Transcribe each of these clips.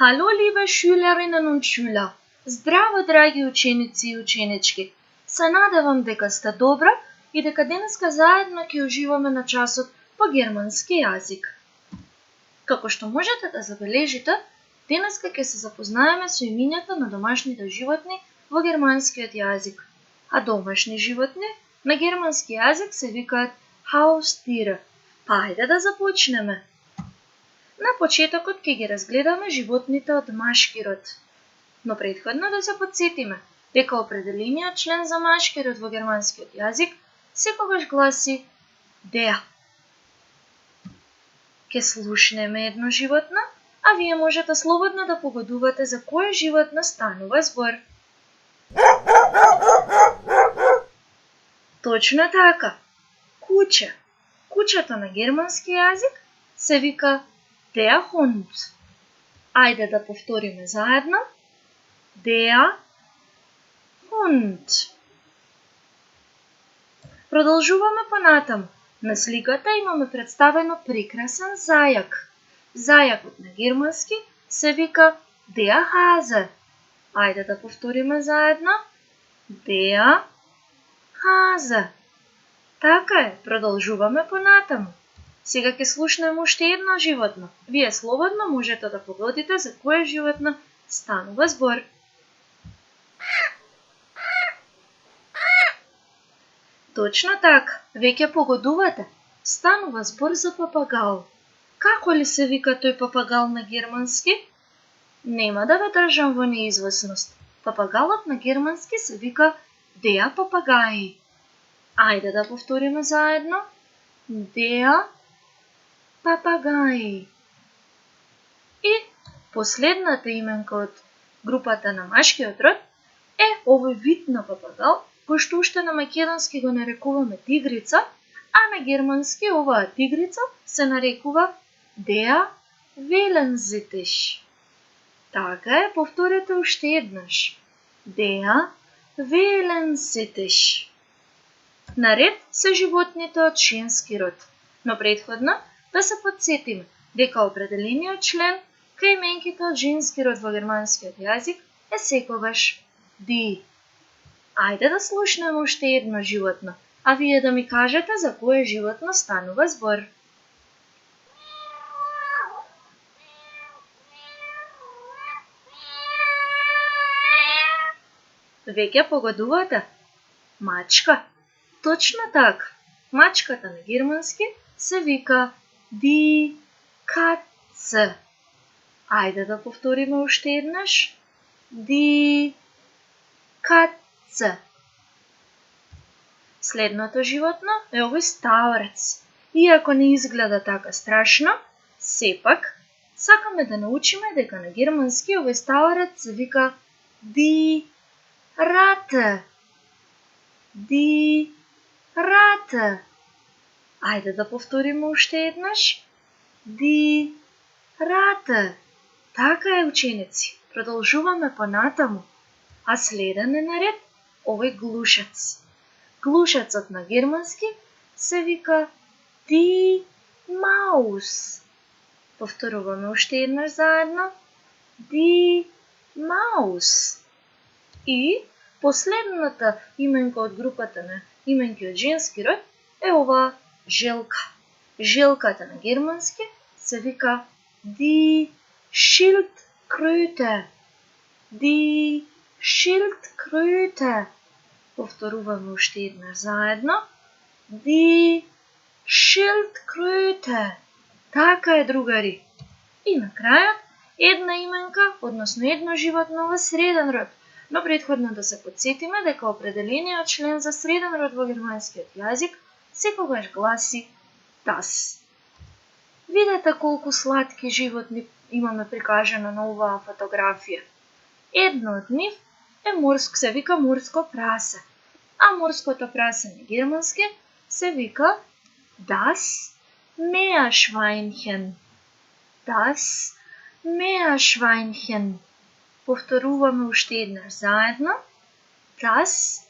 Hallo liebe Schülerinnen und Schüler. Здраво, драги ученици и ученички. Се надевам дека сте добра и дека денеска заедно ќе уживаме на часот по германски јазик. Како што можете да забележите, денеска ќе се запознаеме со имињата на домашните животни во германскиот јазик. А домашни животни на германски јазик се викаат Haustiere. Па ајде да започнеме. На почетокот ќе ги разгледаме животните од машки род. Но претходно да се потсетиме дека определениот член за машки род во германскиот јазик секогаш гласи der. Ке слушнеме едно животно, а вие можете слободно да погодувате за кое животно станува збор. Точно така. Куче. Кучето на германски јазик се вика der Hund. Ајде да повториме заедно. Der Hund. Продолжуваме понатаму. На сликата имаме представено прекрасен зајак. Зајакот на германски се вика der Hase. Ајде да повториме заедно. Der Hase. Така е, продолжуваме понатаму. Сега ќе слушнеме уште едно животно. Вие слободно можете да погодите за кое животно станува збор. Точно така, веќе погодувате. Станува збор за папагал. Како ли се вика тој папагал на германски? Нема да ве држам во неизвестност. Папагалот на германски се вика der Papagei. Ајде да повториме заедно. Der Papagei. И последната именка од групата на машкиот род е овој вид на папагал, кој што уште на македонски го нарекуваме тигрица, а на германски оваа тигрица се нарекува der Wellensittich. Така е, повторете уште еднаш. Der Wellensittich. Наред се животните од женски род, но претходно да се потсетиме дека определениот член кај именките од женски род во германскиот јазик е секогаш die. Ајде да слушнеме уште едно животно, а вие да ми кажете за кое животно станува збор. Веќе погодувате? Мачка. Точно така. Мачката на германски се вика die Katze. Ајде да повториме уште еднаш. Die Katze. Следното животно е овој ставарец. Иако не изгледа така страшно, сепак сакаме да научиме дека на германски овој ставарец се вика die Ratte. Die Ratte. Ајде да повториме уште еднаш. Die Ratte. Така е, ученици. Продолжуваме понатаму. А следен е наред овој глушец. Глушецот на германски се вика die Maus. Повторуваме уште еднаш заедно. Die Maus. И последната именка од групата на именки од женски род е ова желка. Желката на германски се вика die Schildkröte. Die Schildkröte. Повторуваме уште еднаш заедно. Die Schildkröte. Така е, другари. И на крајот една именка, односно едно животно во среден род. Но претходно да се потсетиме дека определениот член за среден род во германскиот јазик секогаш гласи das. Видете колку сладки животни имаме прикажано на оваа фотографија. Едно од нив е морско, се вика морско прасе, а морското прасе на германски се вика das Meerschweinchen. Das Meerschweinchen. Повторуваме уште еднаш заедно. Das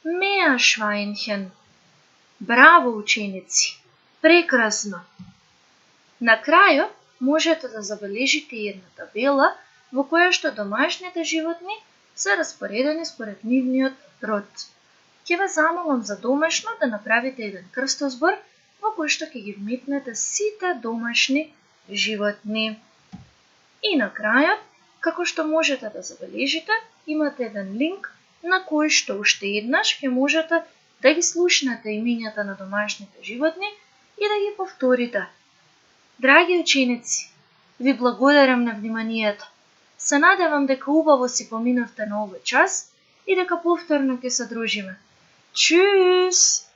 Meerschweinchen. Браво, ученици! Прекрасно! На крајот можете да забележите една табела во која што домашните животни се распоредени според нивниот род. Ќе ве замолам за домашно да направите еден крстозбор во кој што ќе ги вметнете сите домашни животни. И на крајот, како што можете да забележите, имате еден линк на кој што уште еднаш ќе можете да ги слушнете имињата на домашните животни и да ги повторите. Драги ученици, ви благодарам на вниманието. Се надевам дека убаво си поминавте на овој час и дека повторно ќе се дружиме. Чус!